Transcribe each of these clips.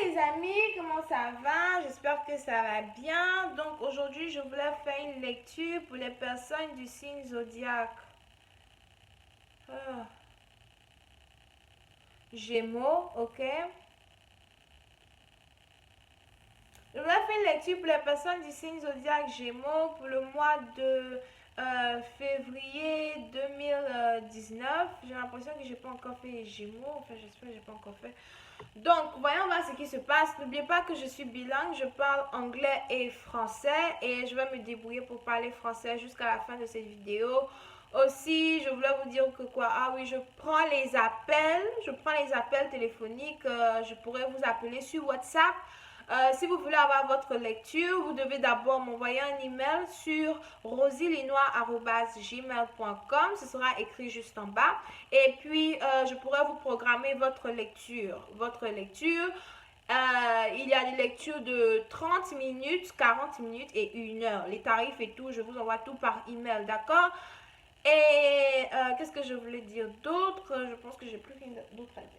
les amis, comment ça va? J'espère que ça va bien. Donc aujourd'hui, je voulais faire une lecture pour les personnes du signe zodiaque. Ah. Gémeaux, ok? Je voulais faire une lecture pour les personnes du signe zodiaque Gémeaux pour le mois de février 2019. J'ai l'impression que je n'ai pas encore fait les Gémeaux. Enfin, j'espère que je n'ai pas encore fait. Donc, voyons voir ce qui se passe. N'oubliez pas que je suis bilingue, je parle anglais et français et je vais me débrouiller pour parler français jusqu'à la fin de cette vidéo. Aussi, je voulais vous dire que quoi? Ah oui, je prends les appels téléphoniques. Je pourrais vous appeler sur WhatsApp. Si vous voulez avoir votre lecture, vous devez d'abord m'envoyer un email sur rosilinois@gmail.com. Ce sera écrit juste en bas. Et puis, je pourrais vous programmer votre lecture. Il y a des lectures de 30 minutes, 40 minutes et 1 heure. Les tarifs et tout, je vous envoie tout par email, d'accord? Et qu'est-ce que je voulais dire d'autre? Je pense que j'ai plus rien d'autre à dire.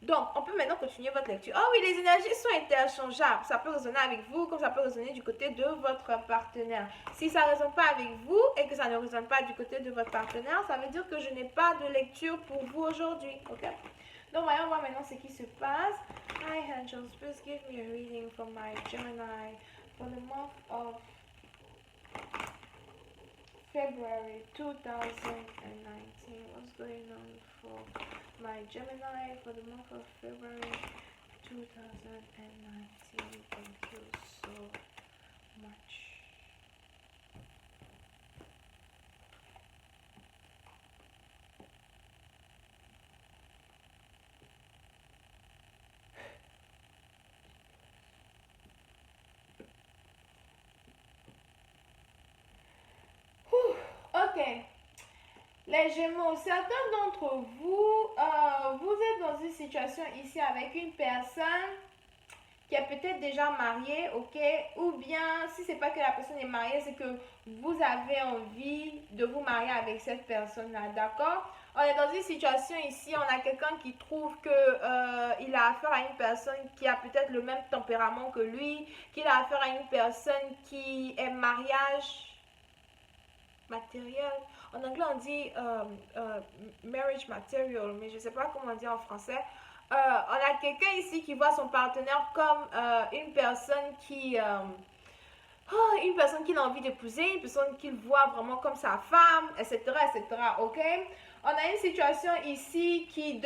Donc, on peut maintenant continuer votre lecture. Oh oui, les énergies sont interchangeables. Ça peut résonner avec vous comme ça peut résonner du côté de votre partenaire. Si ça ne résonne pas avec vous et que ça ne résonne pas du côté de votre partenaire, ça veut dire que je n'ai pas de lecture pour vous aujourd'hui. Ok? Donc, voyons voir maintenant ce qui se passe. Hi, angels, please give me a reading for my Gemini for the month of February 2019. What's going on for my Gemini for the month of February 2019? Thank you so much. Ok. Les Gémeaux, certains d'entre vous, vous êtes dans une situation ici avec une personne qui est peut-être déjà mariée, ok? Ou bien, si c'est pas que la personne est mariée, c'est que vous avez envie de vous marier avec cette personne-là, d'accord? On est dans une situation ici, on a quelqu'un qui trouve que il a affaire à une personne qui a peut-être le même tempérament que lui, qu'il a affaire à une personne qui est mariage matériel. En anglais, on dit marriage material, mais je ne sais pas comment on dit en français. On a quelqu'un ici qui voit son partenaire comme une personne qu'il a envie d'épouser, une personne qu'il voit vraiment comme sa femme, etc., etc., ok? On a une situation ici qui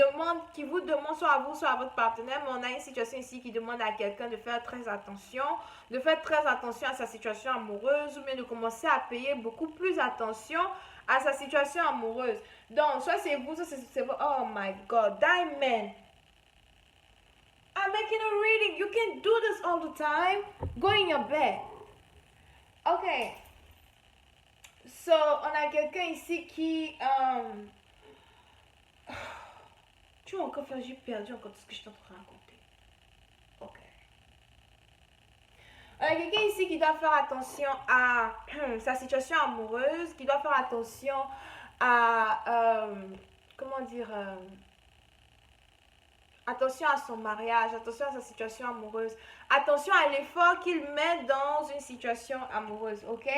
vous demande, soit à vous, soit à votre partenaire, mais on a une situation ici qui demande à quelqu'un de faire très attention, à sa situation amoureuse, ou bien de commencer à payer beaucoup plus attention à sa situation amoureuse. Donc, soit c'est vous, soit c'est vous. Oh my God, that man. I'm making a reading. You can't do this all the time. Go in your bed. Ok. So, on a quelqu'un ici qui... Tu vois encore, j'ai perdu encore tout ce que je suis en train de raconter. Ok. On a quelqu'un ici qui doit faire attention à sa situation amoureuse, qui doit faire attention à... comment dire... attention à son mariage, attention à sa situation amoureuse, attention à l'effort qu'il met dans une situation amoureuse, ok?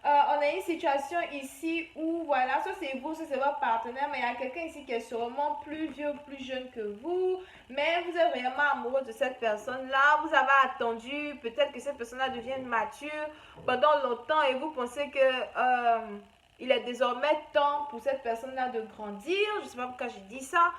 On a une situation ici où, voilà, soit c'est vous, soit c'est votre partenaire, mais il y a quelqu'un ici qui est sûrement plus vieux, plus jeune que vous, mais vous êtes réellement amoureux de cette personne-là, vous avez attendu, peut-être que cette personne-là devienne mature pendant longtemps et vous pensez que il est désormais temps pour cette personne-là de grandir, je ne sais pas pourquoi j'ai dit ça.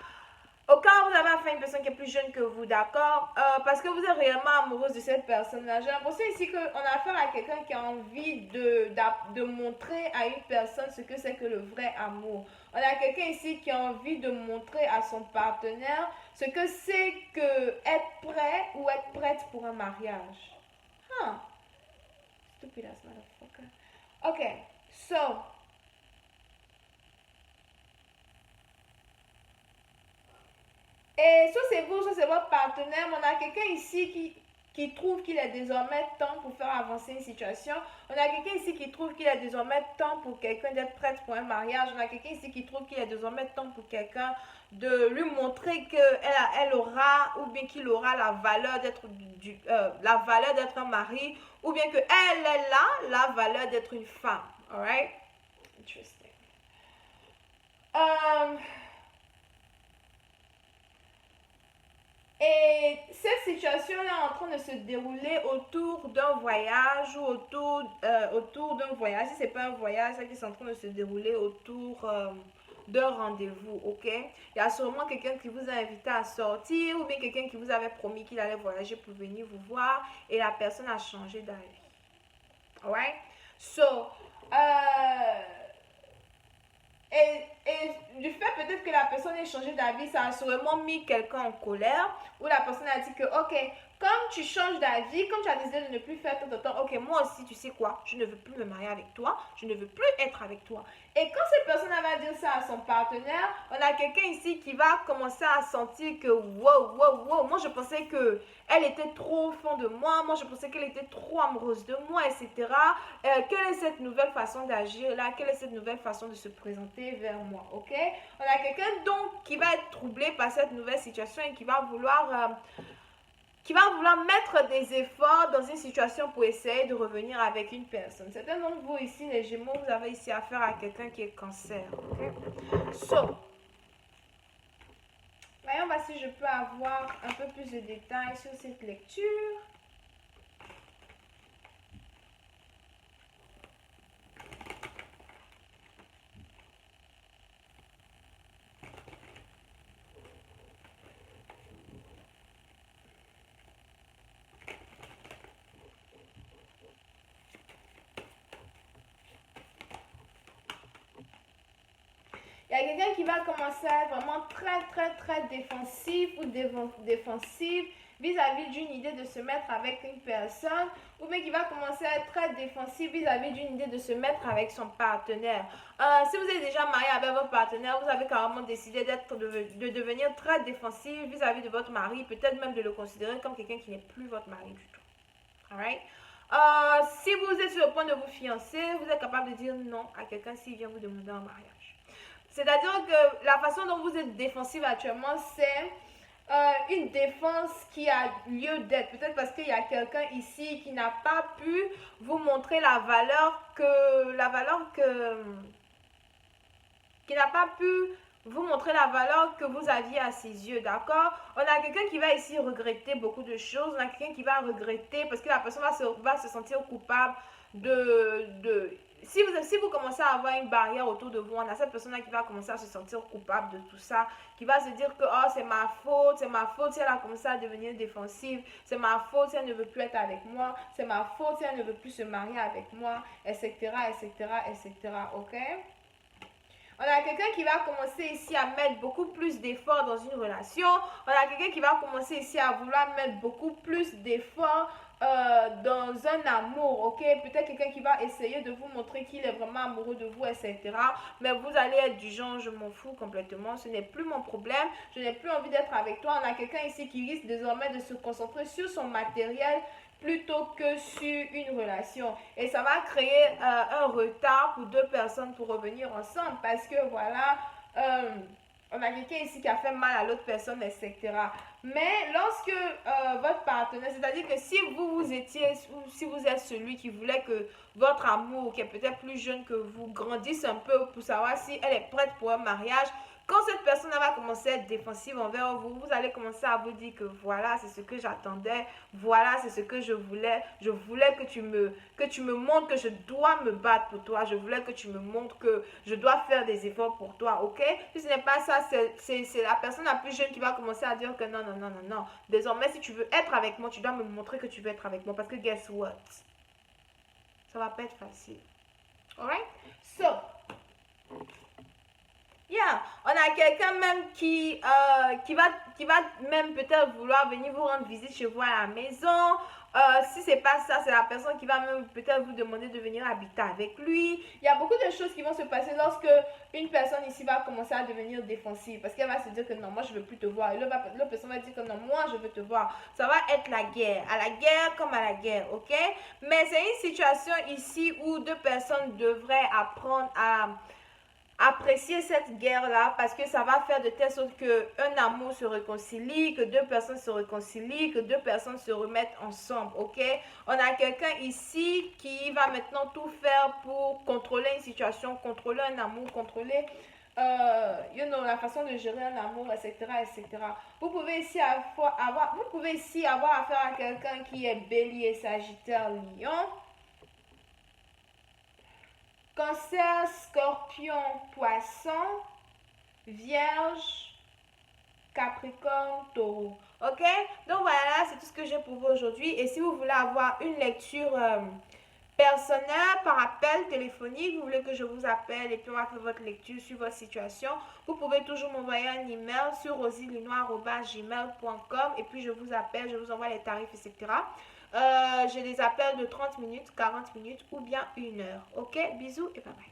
Au cas où vous avez affaire à une personne qui est plus jeune que vous, d'accord? Parce que vous êtes réellement amoureuse de cette personne-là. J'ai l'impression ici qu'on a affaire à quelqu'un qui a envie de montrer à une personne ce que c'est que le vrai amour. On a quelqu'un ici qui a envie de montrer à son partenaire ce que c'est que être prêt ou être prête pour un mariage. Huh. Stupid ass motherfucker. Ok, so... Et soit c'est vous, soit c'est votre partenaire, mais on a quelqu'un ici qui trouve qu'il est désormais temps pour faire avancer une situation. On a quelqu'un ici qui trouve qu'il est désormais temps pour quelqu'un d'être prête pour un mariage. On a quelqu'un ici qui trouve qu'il est désormais temps pour quelqu'un de lui montrer qu'elle aura ou bien qu'il aura la valeur d'être un mari ou bien qu'elle est la valeur d'être une femme. Alright? Interesting. Et cette situation-là est en train de se dérouler autour d'un voyage ou autour d'un voyage. Si ce n'est pas un voyage, c'est en train de se dérouler autour d'un rendez-vous, ok? Il y a sûrement quelqu'un qui vous a invité à sortir ou bien quelqu'un qui vous avait promis qu'il allait voyager pour venir vous voir et la personne a changé d'avis. Alright? So, et du fait peut-être que la personne ait changé d'avis, ça a sûrement mis quelqu'un en colère, où la personne a dit que, ok, comme tu changes d'avis, comme tu as décidé de ne plus faire ton temps, ok, moi aussi, tu sais quoi, je ne veux plus me marier avec toi, je ne veux plus être avec toi. Et quand cette personne va dire ça à son partenaire, on a quelqu'un ici qui va commencer à sentir que, wow, moi je pensais que elle était trop au fond de moi, je pensais qu'elle était trop amoureuse de moi, etc. Quelle est cette nouvelle façon d'agir là, quelle est cette nouvelle façon de se présenter vers moi, ok? On a quelqu'un donc qui va être troublé par cette nouvelle situation et qui va vouloir mettre des efforts dans une situation pour essayer de revenir avec une personne. Certains d'entre vous ici, les Gémeaux, vous avez ici affaire à quelqu'un qui est cancer. Okay? So, voyons voir si je peux avoir un peu plus de détails sur cette lecture. Il y a quelqu'un qui va commencer à être vraiment très défensif ou défensive vis-à-vis d'une idée de se mettre avec une personne, ou bien qui va commencer à être très défensif vis-à-vis d'une idée de se mettre avec son partenaire. Si vous êtes déjà marié avec votre partenaire, vous avez carrément décidé de devenir très défensif vis-à-vis de votre mari, peut-être même de le considérer comme quelqu'un qui n'est plus votre mari du tout. Alright? Si vous êtes sur le point de vous fiancer, vous êtes capable de dire non à quelqu'un s'il vient vous demander un mariage. C'est-à-dire que la façon dont vous êtes défensive actuellement, c'est une défense qui a lieu d'être. Peut-être parce qu'il y a quelqu'un ici qui n'a pas pu vous montrer qui n'a pas pu vous montrer la valeur que vous aviez à ses yeux, d'accord? On a quelqu'un qui va ici regretter beaucoup de choses. On a quelqu'un qui va regretter parce que la personne va se sentir coupable si vous commencez à avoir une barrière autour de vous, on a cette personne-là qui va commencer à se sentir coupable de tout ça, qui va se dire que oh, c'est ma faute si elle a commencé à devenir défensive, c'est ma faute si elle ne veut plus être avec moi, c'est ma faute si elle ne veut plus se marier avec moi, etc., ok? On a quelqu'un qui va commencer ici à mettre beaucoup plus d'efforts dans une relation. On a quelqu'un qui va commencer ici à vouloir mettre beaucoup plus d'efforts dans un amour, ok? Peut-être quelqu'un qui va essayer de vous montrer qu'il est vraiment amoureux de vous, etc. Mais vous allez être du genre, je m'en fous complètement, ce n'est plus mon problème, je n'ai plus envie d'être avec toi. On a quelqu'un ici qui risque désormais de se concentrer sur son matériel plutôt que sur une relation. Et ça va créer un retard pour deux personnes pour revenir ensemble parce que voilà, on a quelqu'un ici qui a fait mal à l'autre personne, etc. Mais lorsque votre partenaire, c'est-à-dire que si vous étiez, ou si vous êtes celui qui voulait que votre amour, qui est peut-être plus jeune que vous, grandisse un peu pour savoir si elle est prête pour un mariage, quand cette personne va commencer à être défensive envers vous, vous allez commencer à vous dire que voilà, c'est ce que j'attendais, voilà, c'est ce que je voulais que tu me montres que je dois me battre pour toi, je voulais que tu me montres que je dois faire des efforts pour toi, ok? Si ce n'est pas ça, c'est la personne la plus jeune qui va commencer à dire que non, désormais si tu veux être avec moi, tu dois me montrer que tu veux être avec moi, parce que guess what? Ça va pas être facile. Alright? So, Yeah, on a quelqu'un même qui va même peut-être vouloir venir vous rendre visite chez vous à la maison. Si c'est pas ça, c'est la personne qui va même peut-être vous demander de venir habiter avec lui. Il y a beaucoup de choses qui vont se passer lorsque une personne ici va commencer à devenir défensive parce qu'elle va se dire que non, moi je veux plus te voir. Et l'autre personne va dire que non, moi je veux te voir. Ça va être la guerre, à la guerre comme à la guerre, ok? Mais c'est une situation ici où deux personnes devraient apprendre à apprécier cette guerre-là parce que ça va faire de telle sorte qu'un amour se réconcilie, que deux personnes se réconcilient, que deux personnes se remettent ensemble, ok? On a quelqu'un ici qui va maintenant tout faire pour contrôler une situation, contrôler un amour, contrôler la façon de gérer un amour, etc., etc. Vous pouvez ici avoir affaire à quelqu'un qui est bélier, sagittaire, lion. Cancer, scorpion, poisson, vierge, capricorne, taureau. Ok? Donc voilà, c'est tout ce que j'ai pour vous aujourd'hui. Et si vous voulez avoir une lecture personnelle par appel téléphonique, vous voulez que je vous appelle et puis on va faire votre lecture sur votre situation, vous pouvez toujours m'envoyer un email sur rosilinois@gmail.com et puis je vous appelle, je vous envoie les tarifs, etc. J'ai des appels de 30 minutes, 40 minutes ou bien 1 heure. Ok? Bisous et bye bye.